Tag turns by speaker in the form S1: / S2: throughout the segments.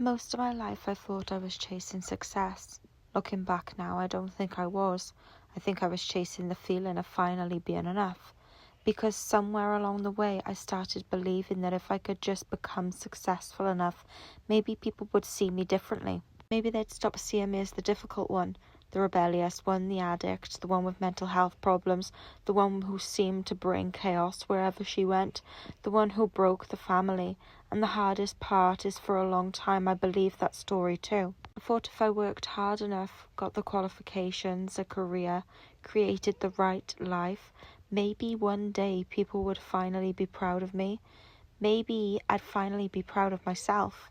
S1: For most of my life, I thought I was chasing success. Looking back now, I don't think I was. I think I was chasing the feeling of finally being enough. Because somewhere along the way, I started believing that if I could just become successful enough, maybe people would see me differently. Maybe they'd stop seeing me as the difficult one, the rebellious one, the addict, the one with mental health problems, the one who seemed to bring chaos wherever she went, the one who broke the family. And the hardest part is for a long time I believed that story too. I thought if I worked hard enough, got the qualifications, a career, created the right life, maybe one day people would finally be proud of me. Maybe I'd finally be proud of myself.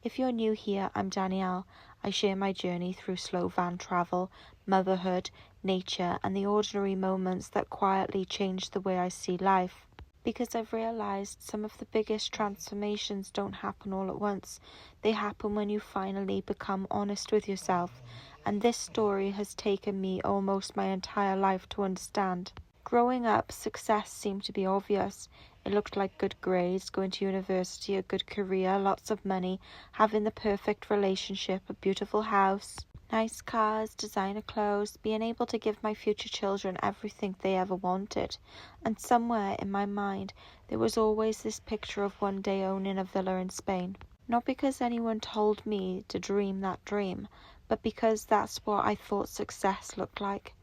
S1: If you're new here, I'm Danielle. I share my journey through slow van travel, motherhood, nature, and the ordinary moments that quietly change the way I see life. Because I've realized some of the biggest transformations don't happen all at once. They happen when you finally become honest with yourself. And this story has taken me almost my entire life to understand. Growing up, success seemed to be obvious. It looked like good grades, going to university, a good career, lots of money, having the perfect relationship, a beautiful house, nice cars, designer clothes, being able to give my future children everything they ever wanted. And somewhere in my mind, there was always this picture of one day owning a villa in Spain. Not because anyone told me to dream that dream, but because that's what I thought success looked like.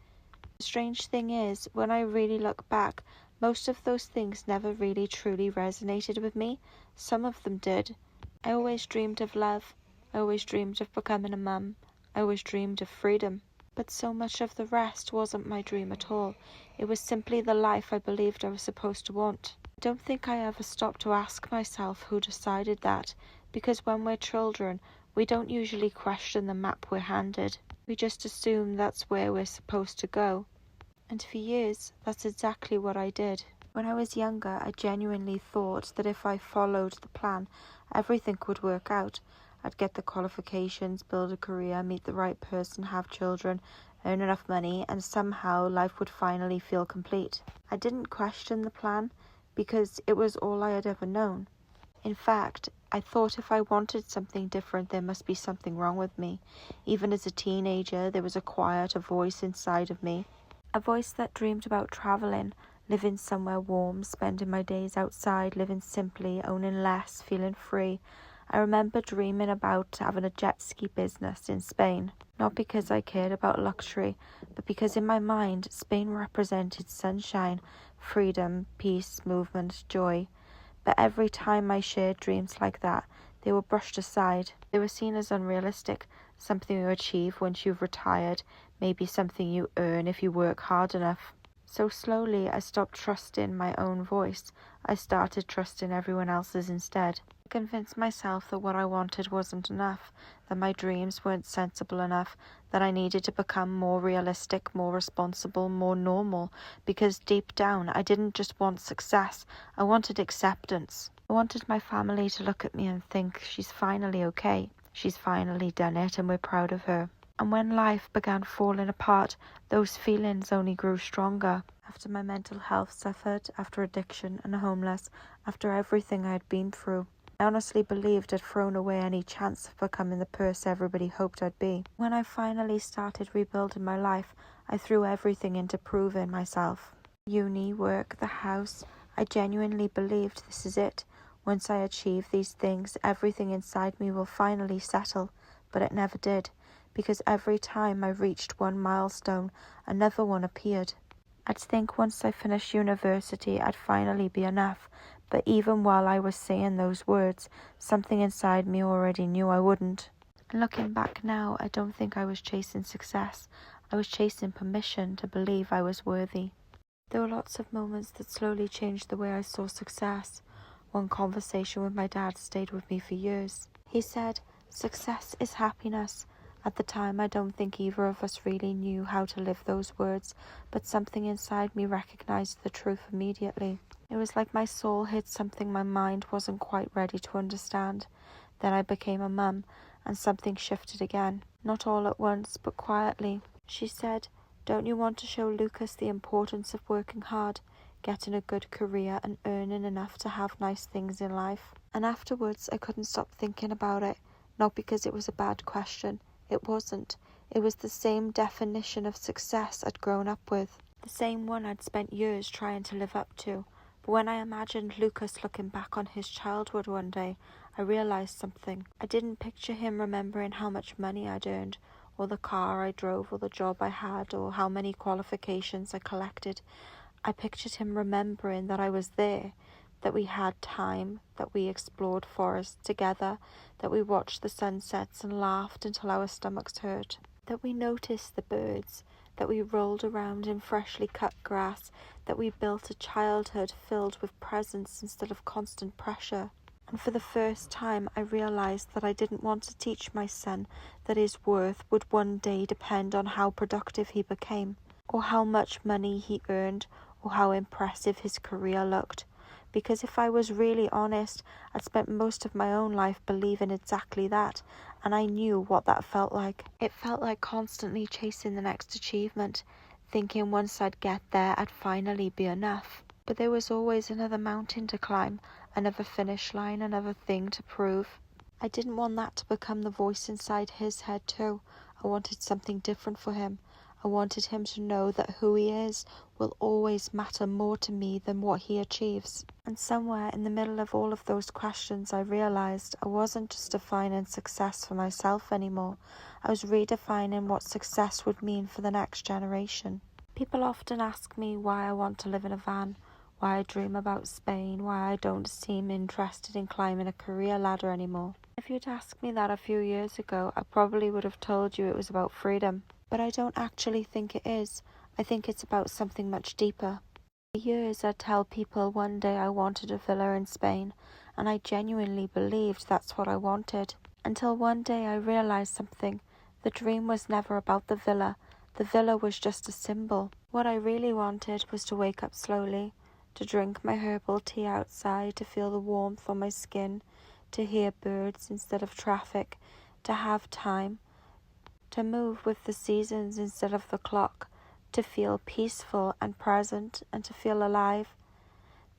S1: The strange thing is, when I really look back, most of those things never really truly resonated with me. Some of them did. I always dreamed of love. I always dreamed of becoming a mum. I always dreamed of freedom. But so much of the rest wasn't my dream at all. It was simply the life I believed I was supposed to want. I don't think I ever stopped to ask myself who decided that, because when we're children, we don't usually question the map we're handed. We just assume that's where we're supposed to go. And for years, that's exactly what I did. When I was younger, I genuinely thought that if I followed the plan, everything would work out. I'd get the qualifications, build a career, meet the right person, have children, earn enough money, and somehow life would finally feel complete. I didn't question the plan because it was all I had ever known. In fact, I thought if I wanted something different, there must be something wrong with me. Even as a teenager, there was a voice inside of me. A voice that dreamed about traveling, living somewhere warm, spending my days outside, living simply, owning less, feeling free. I remember dreaming about having a jet ski business in Spain, not because I cared about luxury, but because in my mind, Spain represented sunshine, freedom, peace, movement, joy. But every time I shared dreams like that, they were brushed aside. They were seen as unrealistic, something you achieve once you've retired, maybe something you earn if you work hard enough. So slowly I stopped trusting my own voice. I started trusting everyone else's instead. I convinced myself that what I wanted wasn't enough, that my dreams weren't sensible enough, that I needed to become more realistic, more responsible, more normal, because deep down I didn't just want success, I wanted acceptance. I wanted my family to look at me and think, she's finally okay, she's finally done it and we're proud of her. And when life began falling apart, those feelings only grew stronger. After my mental health suffered, after addiction and homeless, after everything I had been through, I honestly believed I'd thrown away any chance of becoming the person everybody hoped I'd be. When I finally started rebuilding my life, I threw everything into proving myself. Uni, work, the house, I genuinely believed this is it. Once I achieve these things, everything inside me will finally settle. But it never did, because every time I reached one milestone, another one appeared. I'd think once I finished university, I'd finally be enough. But even while I was saying those words, something inside me already knew I wouldn't. And looking back now, I don't think I was chasing success. I was chasing permission to believe I was worthy. There were lots of moments that slowly changed the way I saw success. One conversation with my dad stayed with me for years. He said, "Success is happiness." At the time, I don't think either of us really knew how to live those words, but something inside me recognized the truth immediately. It was like my soul hit something my mind wasn't quite ready to understand. Then I became a mum, and something shifted again. Not all at once, but quietly. She said, "Don't you want to show Lucas the importance of working hard, getting a good career and earning enough to have nice things in life?" And afterwards, I couldn't stop thinking about it. Not because it was a bad question. It wasn't. It was the same definition of success I'd grown up with. The same one I'd spent years trying to live up to. But when I imagined Lucas looking back on his childhood one day, I realized something. I didn't picture him remembering how much money I'd earned, or the car I drove, or the job I had, or how many qualifications I collected. I pictured him remembering that I was there, that we had time, that we explored forests together, that we watched the sunsets and laughed until our stomachs hurt, that we noticed the birds, that we rolled around in freshly cut grass, that we built a childhood filled with presence instead of constant pressure. And for the first time, I realized that I didn't want to teach my son that his worth would one day depend on how productive he became, or how much money he earned, or how impressive his career looked. Because if I was really honest, I'd spent most of my own life believing exactly that, and I knew what that felt like. It felt like constantly chasing the next achievement, thinking once I'd get there, I'd finally be enough. But there was always another mountain to climb, another finish line, another thing to prove. I didn't want that to become the voice inside his head too. I wanted something different for him. I wanted him to know that who he is will always matter more to me than what he achieves. And somewhere in the middle of all of those questions, I realized I wasn't just defining success for myself anymore. I was redefining what success would mean for the next generation. People often ask me why I want to live in a van, why I dream about Spain, why I don't seem interested in climbing a career ladder anymore. If you'd asked me that a few years ago, I probably would have told you it was about freedom. But I don't actually think it is. I think it's about something much deeper. For years I'd tell people one day I wanted a villa in Spain, and I genuinely believed that's what I wanted. Until one day I realized something. The dream was never about the villa. The villa was just a symbol. What I really wanted was to wake up slowly, to drink my herbal tea outside, to feel the warmth on my skin, to hear birds instead of traffic, to have time, to move with the seasons instead of the clock, to feel peaceful and present, and to feel alive.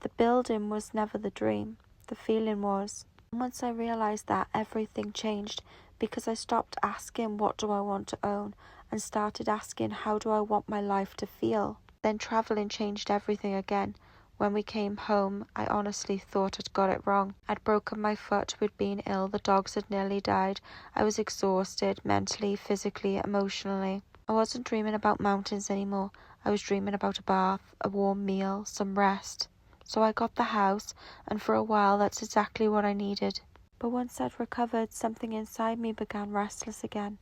S1: The building was never the dream, the feeling was. And once I realized that, everything changed, because I stopped asking what do I want to own and started asking how do I want my life to feel. Then traveling changed everything again. When we came home, I honestly thought I'd got it wrong. I'd broken my foot, we'd been ill, the dogs had nearly died. I was exhausted, mentally, physically, emotionally. I wasn't dreaming about mountains anymore. I was dreaming about a bath, a warm meal, some rest. So I got the house, and for a while that's exactly what I needed. But once I'd recovered, something inside me began restless again.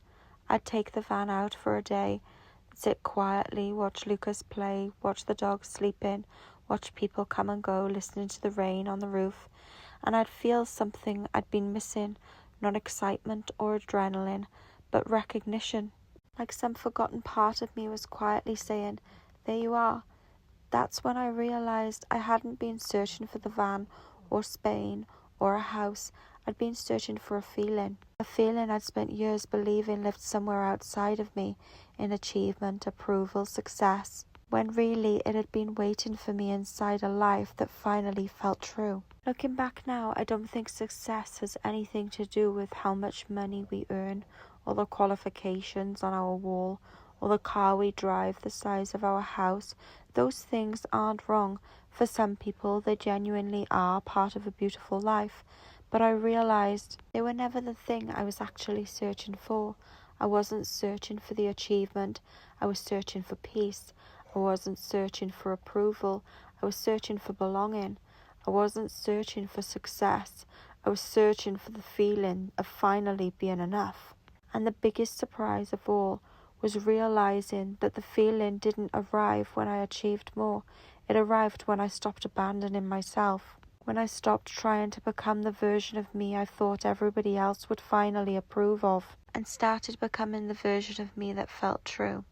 S1: I'd take the van out for a day, sit quietly, watch Lucas play, watch the dogs sleep in, watch people come and go, listening to the rain on the roof, and I'd feel something I'd been missing, not excitement or adrenaline, but recognition. Like some forgotten part of me was quietly saying, there you are. That's when I realized I hadn't been searching for the van or Spain or a house. I'd been searching for a feeling I'd spent years believing lived somewhere outside of me, in achievement, approval, success, when really it had been waiting for me inside a life that finally felt true. Looking back now, I don't think success has anything to do with how much money we earn, or the qualifications on our wall, or the car we drive, the size of our house. Those things aren't wrong. For some people, they genuinely are part of a beautiful life. But I realized they were never the thing I was actually searching for. I wasn't searching for the achievement. I was searching for peace. I wasn't searching for approval. I was searching for belonging. I wasn't searching for success. I was searching for the feeling of finally being enough. And the biggest surprise of all was realizing that the feeling didn't arrive when I achieved more. It arrived when I stopped abandoning myself. When I stopped trying to become the version of me I thought everybody else would finally approve of, and started becoming the version of me that felt true.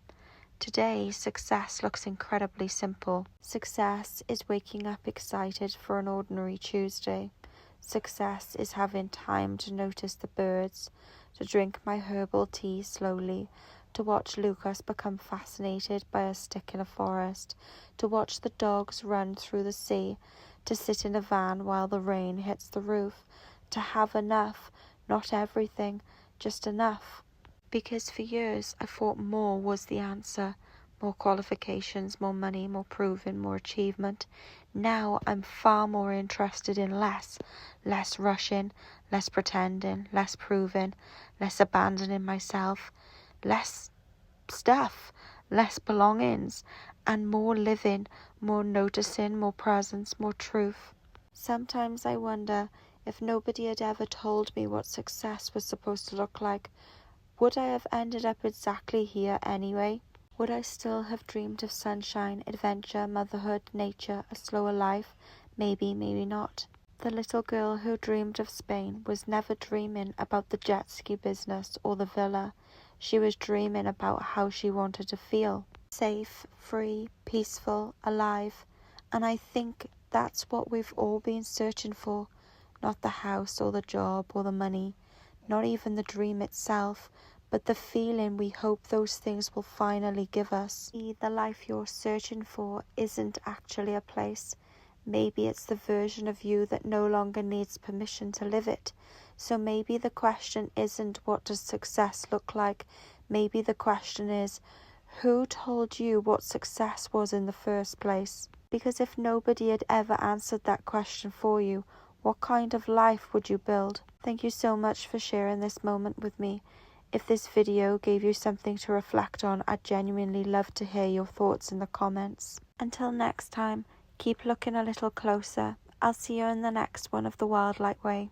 S1: Today, success looks incredibly simple. Success is waking up excited for an ordinary Tuesday. Success is having time to notice the birds, to drink my herbal tea slowly, to watch Lucas become fascinated by a stick in a forest, to watch the dogs run through the sea, to sit in a van while the rain hits the roof, to have enough, not everything, just enough. Because for years I thought more was the answer. More qualifications, more money, more proving, more achievement. Now I'm far more interested in less. Less rushing, less pretending, less proving, less abandoning myself, less stuff, less belongings, and more living, more noticing, more presence, more truth. Sometimes I wonder if nobody had ever told me what success was supposed to look like, would I have ended up exactly here anyway? Would I still have dreamed of sunshine, adventure, motherhood, nature, a slower life? Maybe, maybe not. The little girl who dreamed of Spain was never dreaming about the jet ski business or the villa. She was dreaming about how she wanted to feel. Safe, free, peaceful, alive. And I think that's what we've all been searching for. Not the house or the job or the money. Not even the dream itself, but the feeling we hope those things will finally give us. The life you're searching for isn't actually a place. Maybe it's the version of you that no longer needs permission to live it. So maybe the question isn't what does success look like? Maybe the question is, who told you what success was in the first place? Because if nobody had ever answered that question for you, what kind of life would you build? Thank you so much for sharing this moment with me. If this video gave you something to reflect on, I'd genuinely love to hear your thoughts in the comments. Until next time, keep looking a little closer. I'll see you in the next one of The Wildlight Way.